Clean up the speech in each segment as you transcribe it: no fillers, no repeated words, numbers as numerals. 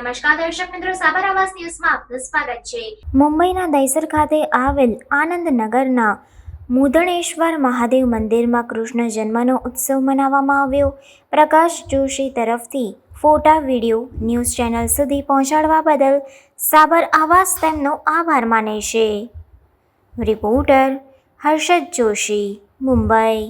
નમસ્કાર દર્શક મિત્રો, સાબર આવાસ ન્યૂઝમાં આપનું સ્વાગત છે। મુંબઈના દહીસર ખાતે આવેલ આનંદનગરના મુદણેશ્વર મહાદેવ મંદિરમાં કૃષ્ણ જન્મનો ઉત્સવ મનાવવામાં આવ્યો। પ્રકાશ જોશી તરફથી ફોટા વિડીયો ન્યૂઝ ચેનલ સુધી પહોંચાડવા બદલ સાબર આવાસ તેમનો આભાર માને છે। રિપોર્ટર હર્ષદ જોશી, મુંબઈ।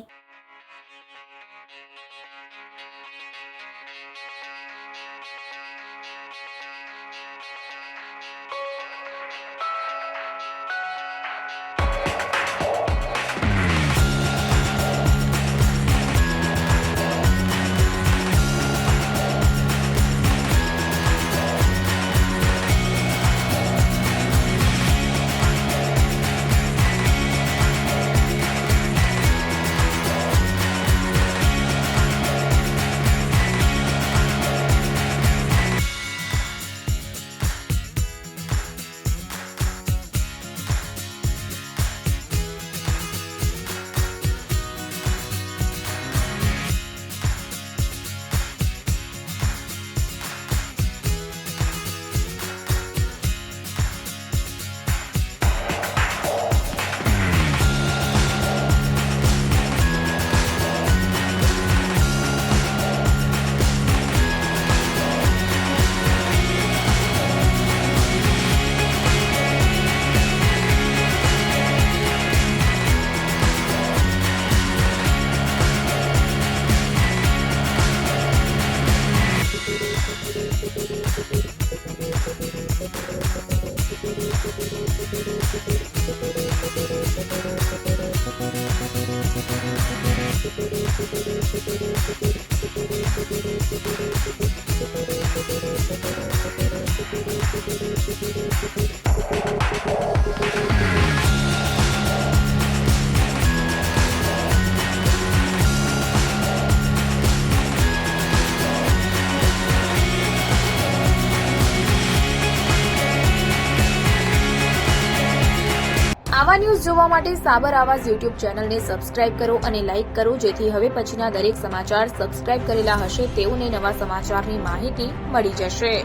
આવા ન્યૂઝ જોવા માટે સાબર આવાસ યુટ્યુબ ચેનલને સબસ્ક્રાઇબ કરો અને લાઇક કરો, જેથી હવે પછીના દરેક સમાચાર સબસ્ક્રાઇબ કરેલા હશે તેઓને નવા સમાચારની માહિતી મળી જશે।